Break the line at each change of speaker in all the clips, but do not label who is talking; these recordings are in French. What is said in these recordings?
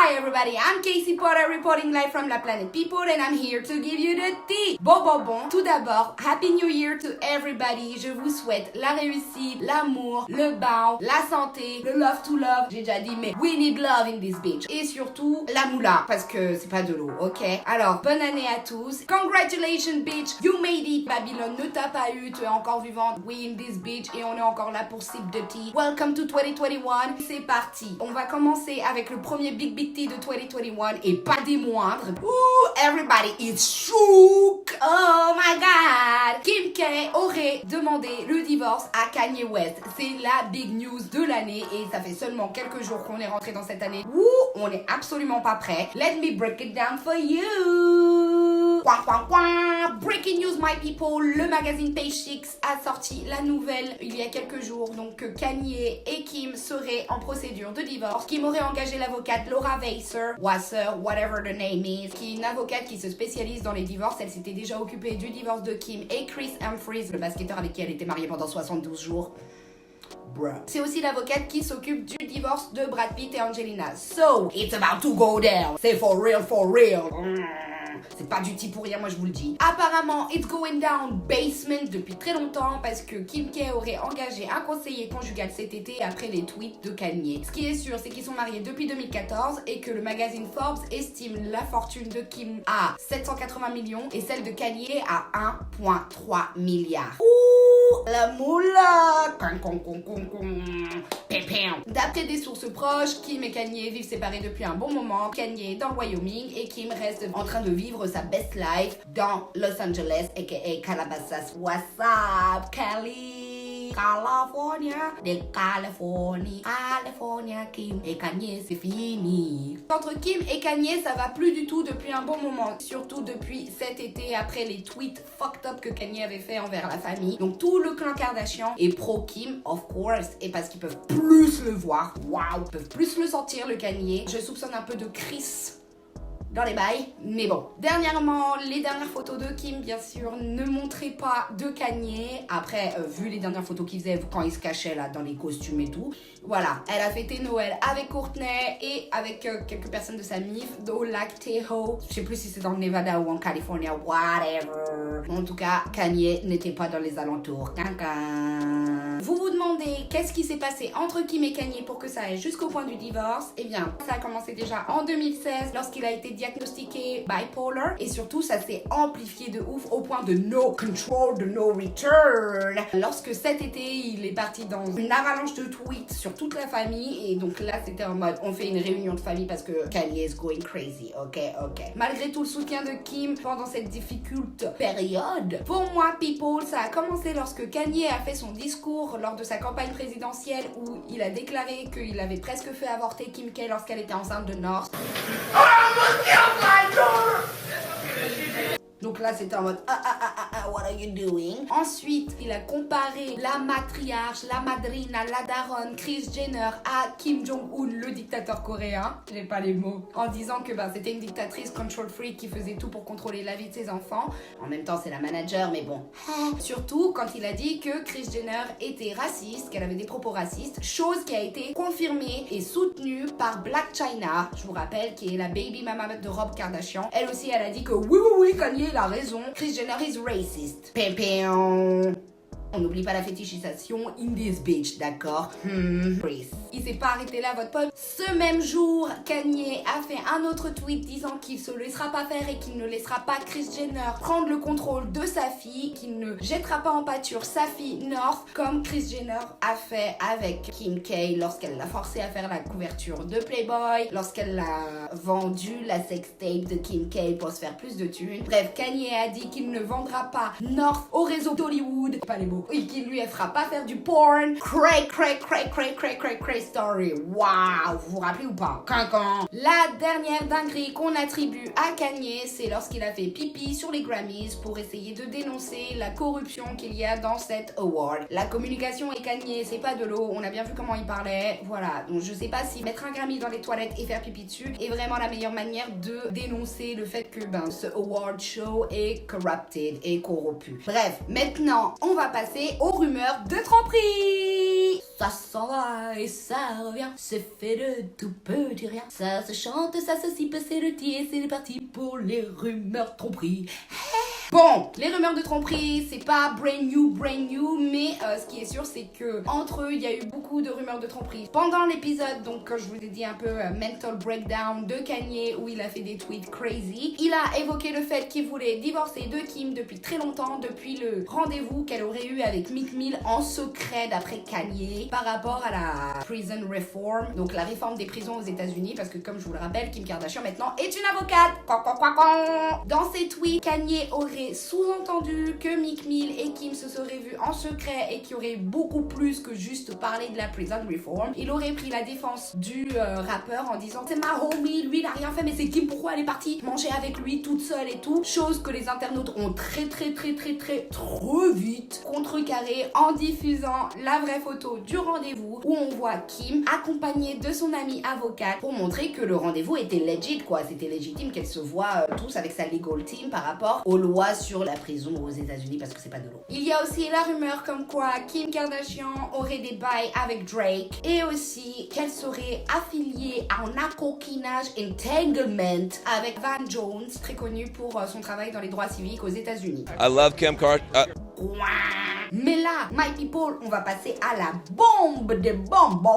Hi everybody, I'm Casey Potter reporting live from La Planète People and I'm here to give you the tea. Bon, tout d'abord, Happy New Year to everybody. Je vous souhaite la réussite, l'amour, le bon, la santé, le love to love. J'ai déjà dit, mais we need love in this bitch. Et surtout, la moula, parce que c'est pas de l'eau, ok? Alors, bonne année à tous. Congratulations bitch, you made it. Babylone ne t'a pas eu, tu es encore vivante. We in this bitch et on est encore là pour sip de tea. Welcome to 2021. C'est parti. On va commencer avec le premier big tea de 2021 et pas des moindres. Ooh, everybody is shook. Oh my god. Kim K aurait demandé le divorce à Kanye West. C'est la big news de l'année et ça fait seulement quelques jours qu'on est rentré dans cette année. Ouh, on est absolument pas prêt. Let me break it down for you. Breaking news my people, le magazine Page Six a sorti la nouvelle il y a quelques jours donc que Kanye et Kim seraient en procédure de divorce. Kim aurait engagé l'avocate Laura Wasser, whatever the name is, qui est une avocate qui se spécialise dans les divorces. Elle s'était déjà occupée du divorce de Kim et Chris Humphries, le basketteur avec qui elle était mariée pendant 72 jours. Bruh. C'est aussi l'avocate qui s'occupe du divorce de Brad Pitt et Angelina. So, it's about to go down. C'est for real, for real. C'est pas du tout pour rien, moi je vous le dis. Apparemment, it's going down basement depuis très longtemps parce que Kim K aurait engagé un conseiller conjugal cet été après les tweets de Kanye. Ce qui est sûr, c'est qu'ils sont mariés depuis 2014 et que le magazine Forbes estime la fortune de Kim à 780 millions et celle de Kanye à 1,3 milliard. Ouh, la moula! D'après des sources proches, Kim et Kanye vivent séparés depuis un bon moment. Kanye est dans le Wyoming et Kim reste en train de vivre sa best life dans Los Angeles, aka Calabasas. What's up, Cali? California, de California, Kim et Kanye, c'est fini. Entre Kim et Kanye, ça va plus du tout depuis un bon moment. Surtout depuis cet été, après les tweets fucked up que Kanye avait fait envers la famille. Donc tout le clan Kardashian est pro Kim, of course, et parce qu'ils peuvent plus le voir. Waouh, ils peuvent plus le sentir, le Kanye. Je soupçonne un peu de Chris dans les bails, mais bon. Dernièrement, les dernières photos de Kim, bien sûr, ne montraient pas de Kanye. Après, vu les dernières photos qu'il faisait quand il se cachait là dans les costumes et tout, voilà. Elle a fêté Noël avec Courtney et avec quelques personnes de sa MIF au lac Tahoe. Je sais plus si c'est dans le Nevada ou en Californie, whatever. En tout cas, Kanye n'était pas dans les alentours. Vous vous demandez qu'est-ce qui s'est passé entre Kim et Kanye pour que ça aille jusqu'au point du divorce? Eh bien, ça a commencé déjà en 2016 lorsqu'il a été diagnostiqué bipolar et surtout ça s'est amplifié de ouf au point de no control, de no return. Lorsque cet été il est parti dans une avalanche de tweets sur toute la famille et donc là c'était en mode on fait une réunion de famille parce que Kanye is going crazy, ok. Malgré tout le soutien de Kim pendant cette difficile période, pour moi people, ça a commencé lorsque Kanye a fait son discours lors de sa campagne présidentielle où il a déclaré qu'il avait presque fait avorter Kim K lorsqu'elle était enceinte de North. Donc là, c'était en mode what are you doing? Ensuite, il a comparé la matriarche, la madrina, la daronne, Kris Jenner à Kim Jong-un, le dictateur coréen. J'ai pas les mots. En disant que c'était une dictatrice control freak qui faisait tout pour contrôler la vie de ses enfants. En même temps, c'est la manager, mais bon. Surtout quand il a dit que Kris Jenner était raciste, qu'elle avait des propos racistes, chose qui a été confirmée et soutenue par Blac Chyna, je vous rappelle, qui est la baby mama de Rob Kardashian. Elle aussi, elle a dit que oui, Kanye, il a raison. Kris Jenner is racist. On n'oublie pas la fétichisation in this bitch, d'accord? Chris. Il s'est pas arrêté là, votre pote. Ce même jour, Kanye a fait un autre tweet disant qu'il se laissera pas faire et qu'il ne laissera pas Kris Jenner prendre le contrôle de sa fille, qu'il ne jettera pas en pâture sa fille North, comme Kris Jenner a fait avec Kim K lorsqu'elle l'a forcé à faire la couverture de Playboy, lorsqu'elle a vendu la sextape de Kim K pour se faire plus de thunes. Bref, Kanye a dit qu'il ne vendra pas North au réseau d'Hollywood. Pas les mots. Et qu'il lui fera pas faire du porn. Cray story. Waouh, vous vous rappelez ou pas? Cancan. La dernière dinguerie qu'on attribue à Kanye, c'est lorsqu'il a fait pipi sur les Grammys pour essayer de dénoncer la corruption qu'il y a dans cet award. La communication et Kanye, c'est pas de l'eau. On a bien vu comment il parlait. Voilà. Donc je sais pas si mettre un Grammy dans les toilettes et faire pipi dessus est vraiment la meilleure manière de dénoncer le fait que ce award show est corrupted et corrompu. Bref, maintenant, on va passer aux rumeurs de tromperie. Ça s'en va et ça revient. C'est fait de tout petit rien. Ça se chante, ça se sipe, c'est le tea et c'est parti pour les rumeurs tromperies. Bon, les rumeurs de tromperie, c'est pas brand new, mais ce qui est sûr, c'est que entre eux, il y a eu beaucoup de rumeurs de tromperie. Pendant l'épisode, donc quand je vous ai dit un peu mental breakdown de Kanye, où il a fait des tweets crazy, il a évoqué le fait qu'il voulait divorcer de Kim depuis très longtemps, depuis le rendez-vous qu'elle aurait eu avec Meek Mill en secret d'après Kanye, par rapport à la prison reform, donc la réforme des prisons aux États-Unis, parce que comme je vous le rappelle, Kim Kardashian maintenant est une avocate. Dans ses tweets, Kanye aurait sous-entendu que Meek Mill et Kim se seraient vus en secret et qu'il y aurait beaucoup plus que juste parler de la prison reform. Il aurait pris la défense du rappeur en disant c'est ma homie, lui il a rien fait mais c'est Kim, pourquoi elle est partie manger avec lui toute seule et tout. Chose que les internautes ont très vite contrecarré en diffusant la vraie photo du rendez-vous où on voit Kim accompagnée de son amie avocate pour montrer que le rendez-vous était legit quoi. C'était légitime qu'elle se voit tous avec sa legal team par rapport aux lois sur la prison aux États-Unis parce que c'est pas de l'eau. Il y a aussi la rumeur comme quoi Kim Kardashian aurait des bails avec Drake et aussi qu'elle serait affiliée à un coquinage entanglement avec Van Jones, très connu pour son travail dans les droits civiques aux États-Unis.
I love Kim Kardashian.
Mais là, my people, on va passer à la bombe des bombes.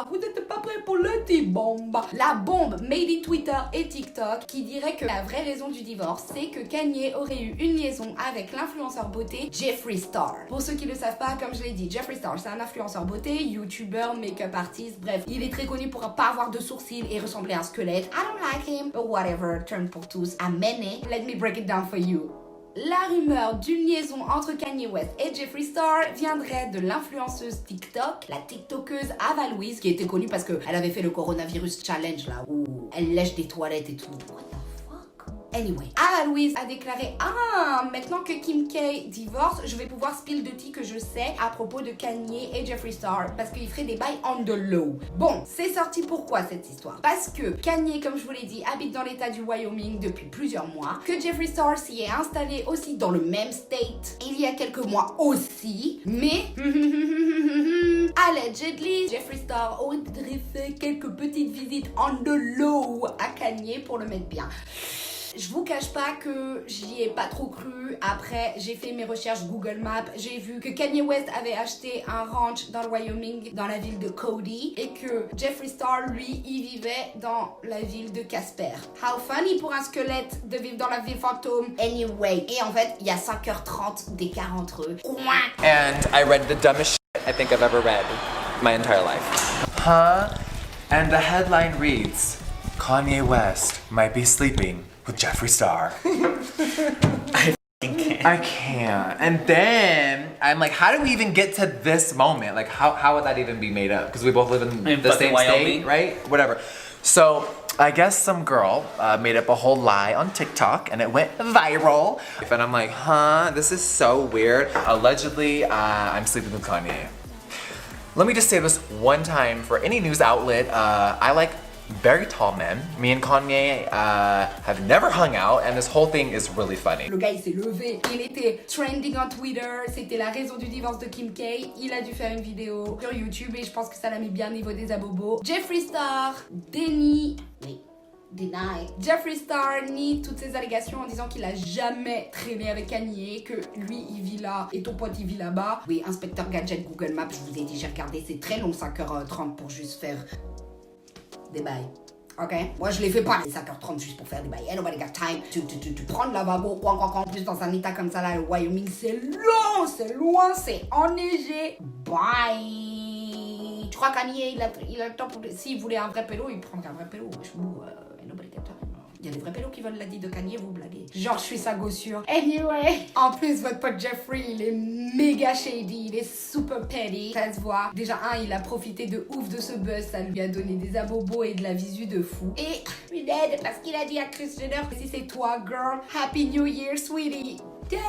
Vous n'êtes pas prêts pour le petit bombe. La bombe made in Twitter et TikTok qui dirait que la vraie raison du divorce, c'est que Kanye aurait eu une liaison avec l'influenceur beauté Jeffree Star. Pour ceux qui ne le savent pas, comme je l'ai dit, Jeffree Star, c'est un influenceur beauté, YouTuber, make-up artist, bref. Il est très connu pour ne pas avoir de sourcils et ressembler à un squelette. I don't like him, but whatever, turn pour tous. Amen. Let me break it down for you. La rumeur d'une liaison entre Kanye West et Jeffree Star viendrait de l'influenceuse TikTok, la TikTokeuse Ava Louise, qui était connue parce qu'elle avait fait le coronavirus challenge là, où elle lèche des toilettes et tout. What the fuck? Anyway, Ava Louise a déclaré « Ah, maintenant que Kim K divorce, je vais pouvoir spill de tea que je sais à propos de Kanye et Jeffree Star parce qu'ils feraient des bails on the low. » Bon, c'est sorti pourquoi cette histoire? Parce que Kanye, comme je vous l'ai dit, habite dans l'état du Wyoming depuis plusieurs mois, que Jeffree Star s'y est installé aussi dans le même state il y a quelques mois aussi, mais allegedly, Jeffree Star aurait fait quelques petites visites on the low à Kanye pour le mettre bien. Je vous cache pas que j'y ai pas trop cru. Après, j'ai fait mes recherches Google Maps. J'ai vu que Kanye West avait acheté un ranch dans le Wyoming, dans la ville de Cody, et que Jeffree Star, lui, y vivait dans la ville de Casper. How funny pour un squelette de vivre dans la ville fantôme. Anyway. Et en fait, il y a 5h30 d'écart entre eux.
And I read the dumbest shit I think I've ever read my entire life. Huh? And the headline reads, Kanye West might be sleeping with Jeffree Star. I can't. And then I'm like, how do we even get to this moment? Like, how would that even be made up? Because we both live in the same
Wyoming.
state, right? Whatever. So I guess some girl made up a whole lie on TikTok and it went viral. And I'm like, huh, this is so weird. Allegedly, I'm sleeping with Kanye. Let me just say this one time for any news outlet. I like very tall men. Me and Kanye have never hung out and this whole thing is really funny.
Le gars il s'est levé, il était trending on Twitter, c'était la raison du divorce de Kim K. Il a dû faire une vidéo sur YouTube et je pense que ça l'a mis bien au niveau des abobos. Jeffree Star deny Jeffree Star nie toutes ces allégations en disant qu'il a jamais traîné avec Kanye, que lui il vit là et ton pote il vit là-bas. Oui, inspecteur gadget Google Maps, je vous ai dit, j'ai regardé, c'est très long, 5h30 pour juste faire des bails. Ok? Moi je les fais pas les 5h30 juste pour faire des bails. Ain't nobody got time to prendre la lavabo, en plus dans un état comme ça là, le Wyoming c'est long, c'est loin, c'est enneigé. Bye! Tu crois qu'Kanye il a le temps pour... S'il voulait un vrai pélo, il prendrait un vrai pélo. Ain't nobody got time. Il y a des vrais pélos qui veulent la dit de Kanye, vous blaguez. Genre, je suis sa gossure. Anyway. En plus, votre pote Jeffree, il est méga shady, il est super petty. Ça se voit. Déjà, il a profité de ouf de ce buzz. Ça lui a donné des abobos et de la visu de fou. Et il aide parce qu'il a dit à Kris Jenner, si c'est toi, girl, Happy New Year, sweetie. Dead.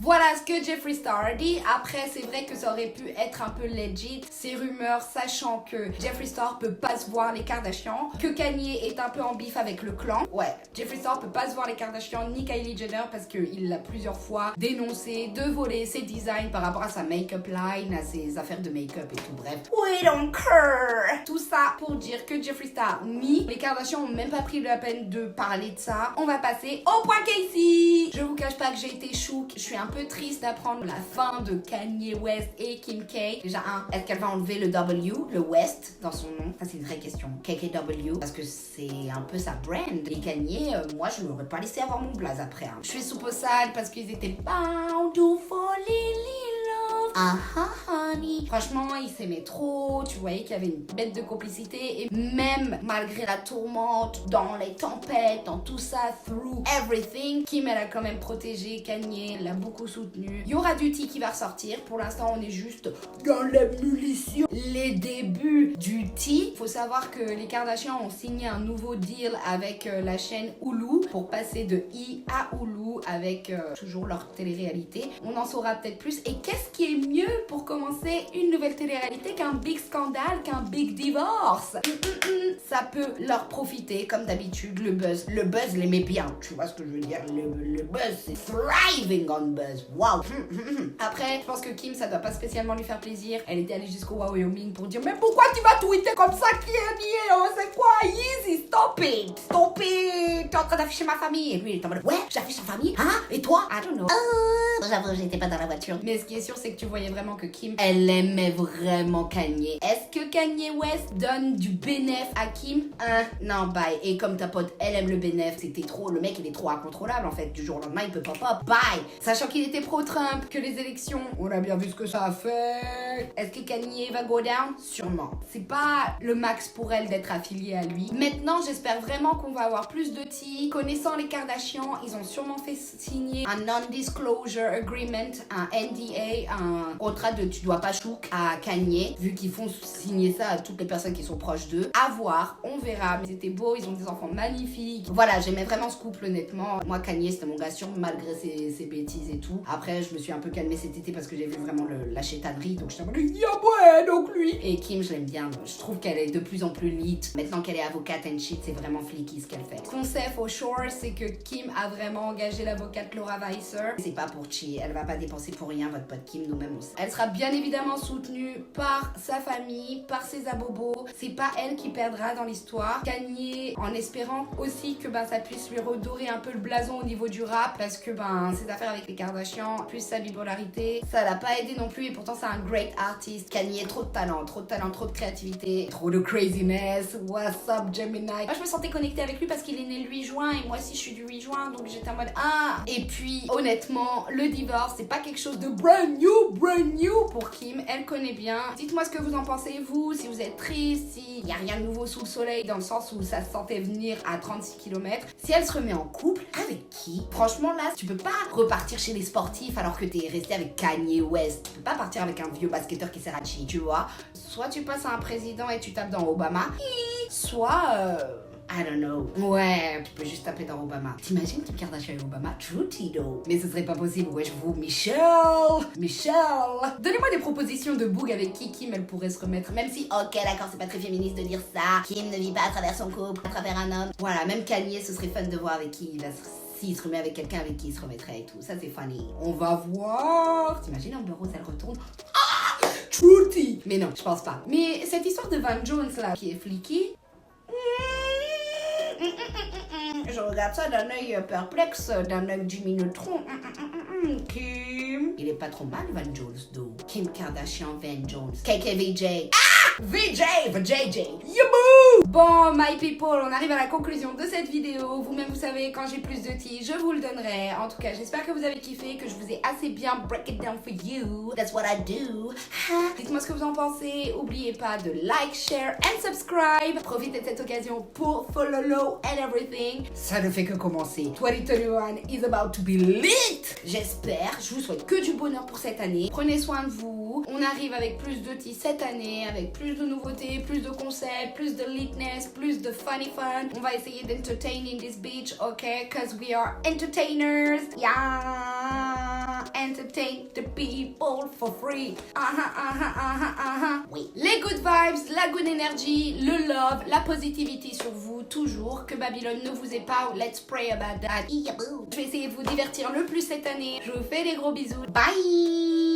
Voilà ce que Jeffree Star a dit. Après, c'est vrai que ça aurait pu être un peu legit, ces rumeurs, sachant que Jeffree Star peut pas se voir les Kardashians, que Kanye est un peu en bif avec le clan. Ouais, Jeffree Star peut pas se voir les Kardashians ni Kylie Jenner parce qu'il l'a plusieurs fois dénoncé de voler ses designs par rapport à sa make-up line, à ses affaires de make-up et tout. Bref, we don't care. Tout ça pour dire que Jeffree Star nie. Les Kardashians ont même pas pris la peine de parler de ça. On va passer au point Casey. Je vous cache pas que j'ai été chouk. Je suis un peu triste d'apprendre la fin de Kanye West et Kim K. Déjà est-ce qu'elle va enlever le W, le West, dans son nom? Ça c'est une vraie question. KKW, parce que c'est un peu sa brand. Et Kanye, moi je l'aurais pas laissé avoir mon blaze après. Je suis super sad parce qu'ils étaient bound to fall in love. Honey. Franchement, ils s'aimaient trop. Tu voyais qu'il y avait une bête de complicité. Et même malgré la tourmente, dans les tempêtes, dans tout ça, through everything, Kim, elle a quand même protégé Kanye, l'a beaucoup soutenu. Il y aura du tea qui va ressortir. Pour l'instant, on est juste dans la munition. Les débuts du tea. Faut savoir que les Kardashians ont signé un nouveau deal avec la chaîne Hulu pour passer de I à Hulu avec toujours leur télé-réalité. On en saura peut-être plus. Et qu'est-ce qui est mieux pour commencer une nouvelle télé-réalité qu'un big scandale, qu'un big divorce? Ça peut leur profiter, comme d'habitude, le buzz. Le buzz les met bien, tu vois ce que je veux dire? Le buzz, c'est thriving on buzz. Wow. Après, je pense que Kim, ça doit pas spécialement lui faire plaisir. Elle était allée jusqu'au Wyoming pour dire, mais pourquoi tu vas tweeter comme ça? Qui est lié? C'est quoi? Easy, stop it. Stop it. T'es en train d'afficher ma famille. Et lui, il est en mode, ouais, j'affiche ta famille. Hein? Et toi? I don't know. J'avoue, j'étais pas dans la voiture. Mais ce qui est sûr, c'est que tu voyais vraiment que Kim, elle aimait vraiment Kanye. Est-ce que Kanye West donne du bénéf à Kim? Non, bye. Et comme ta pote, elle aime le bénéf, c'était trop. Le mec, il est trop incontrôlable en fait. Du jour au lendemain, il peut pop up. Bye. Sachant qu'il était pro-Trump, que les élections, on a bien vu ce que ça a fait. Est-ce que Kanye va go down? Sûrement. C'est pas le max pour elle d'être affiliée à lui. Maintenant, j'espère vraiment qu'on va avoir plus de tea. Connaissant les Kardashians, ils ont sûrement fait signer un non-disclosure agreement, un NDA, un contrat de tu dois pas chouk à Kanye, vu qu'ils font signer ça à toutes les personnes qui sont proches d'eux. À voir, on verra. Mais c'était beau, ils ont des enfants magnifiques. Voilà, j'aimais vraiment ce couple, honnêtement. Moi, Kanye, c'était mon gars sûr, malgré ses bêtises et tout. Après, je me suis un peu calmée cet été parce que j'ai vu vraiment la chétanerie, donc je t'ai dit, ah ouais, donc lui. Et Kim, je l'aime bien. Je trouve qu'elle est de plus en plus lit. Maintenant qu'elle est avocate and shit, c'est vraiment flicky ce qu'elle fait. Ce qu'on sait for sure, c'est que Kim a vraiment engagé l'avocate Laura Weiser. C'est pas pour chi, elle va pas dépenser pour rien, votre pote Kim, nous-mêmes on sait. Elle sera bien évidemment soutenue par sa famille, par ses abobos. C'est pas elle qui perdra dans l'histoire. Kanye, en espérant aussi que ça puisse lui redorer un peu le blason au niveau du rap, parce que ses affaires avec les Kardashians, plus sa bipolarité, ça l'a pas aidé non plus, et pourtant c'est un great artist. Kanye, trop de talent, trop de créativité, trop de craziness. What's up, Gemini? Moi je me sentais connectée avec lui parce qu'il est né le 8 juin et moi aussi je suis du 8 juin, donc j'étais en mode Et puis honnêtement, le divorce c'est pas quelque chose de brand new pour Kim. Elle connaît bien. Dites-moi ce que vous en pensez, vous, si vous êtes triste, s'il y a rien de nouveau sous le soleil, dans le sens où ça se sentait venir à 36 km. Si elle se remet en couple, avec qui? Franchement là, tu peux pas repartir chez les sportifs alors que t'es resté avec Kanye West. Tu peux pas partir avec un vieux basketteur qui sert à chi, tu vois. Soit tu passes à un président et tu tapes dans Obama, soit I don't know. Ouais, tu peux juste taper dans Obama. T'imagines Kim Kardashian et Obama? True Tito. Mais ce serait pas possible, wesh vous. Michelle. Donnez-moi des propositions de boog avec qui Kim elle pourrait se remettre. Même si, ok d'accord, c'est pas très féministe de dire ça. Kim ne vit pas à travers son couple, à travers un homme. Voilà, même Kanye, ce serait fun de voir avec qui il va s'il se remet avec quelqu'un avec qui il se remettrait et tout. Ça c'est funny. On va voir. T'imagines Amber Rose elle retourne? Truty. Mais non, je pense pas. Mais cette histoire de Van Jones là, qui est flicky, je regarde ça d'un œil perplexe, d'un œil Jimmy Neutron. Kim. Il est pas trop mal, Van Jones, d'où. Kim Kardashian, Van Jones. KKVJ. VJ. Yaboo! Bon, my people, on arrive à la conclusion de cette vidéo. Vous-même, vous savez, quand j'ai plus de tea, je vous le donnerai. En tout cas, j'espère que vous avez kiffé, que je vous ai assez bien break it down for you. That's what I do. Dites-moi ce que vous en pensez. N'oubliez pas de like, share and subscribe. Profitez de cette occasion pour follow and everything. Ça ne fait que commencer. 2021 is about to be lit. J'espère. Je vous souhaite que du bonheur pour cette année. Prenez soin de vous. On arrive avec plus de tea cette année, avec plus de nouveautés, plus de concepts, plus de litness, plus de funny fun. On va essayer d'entertain in this beach, ok? Cause we are entertainers. Yeah. entertain the people for free. Oui. Les good vibes, la good energy, le love, la positivity sur vous, toujours. Que Babylone ne vous épare. Let's pray about that. Je vais essayer de vous divertir le plus cette année. Je vous fais des gros bisous. Bye!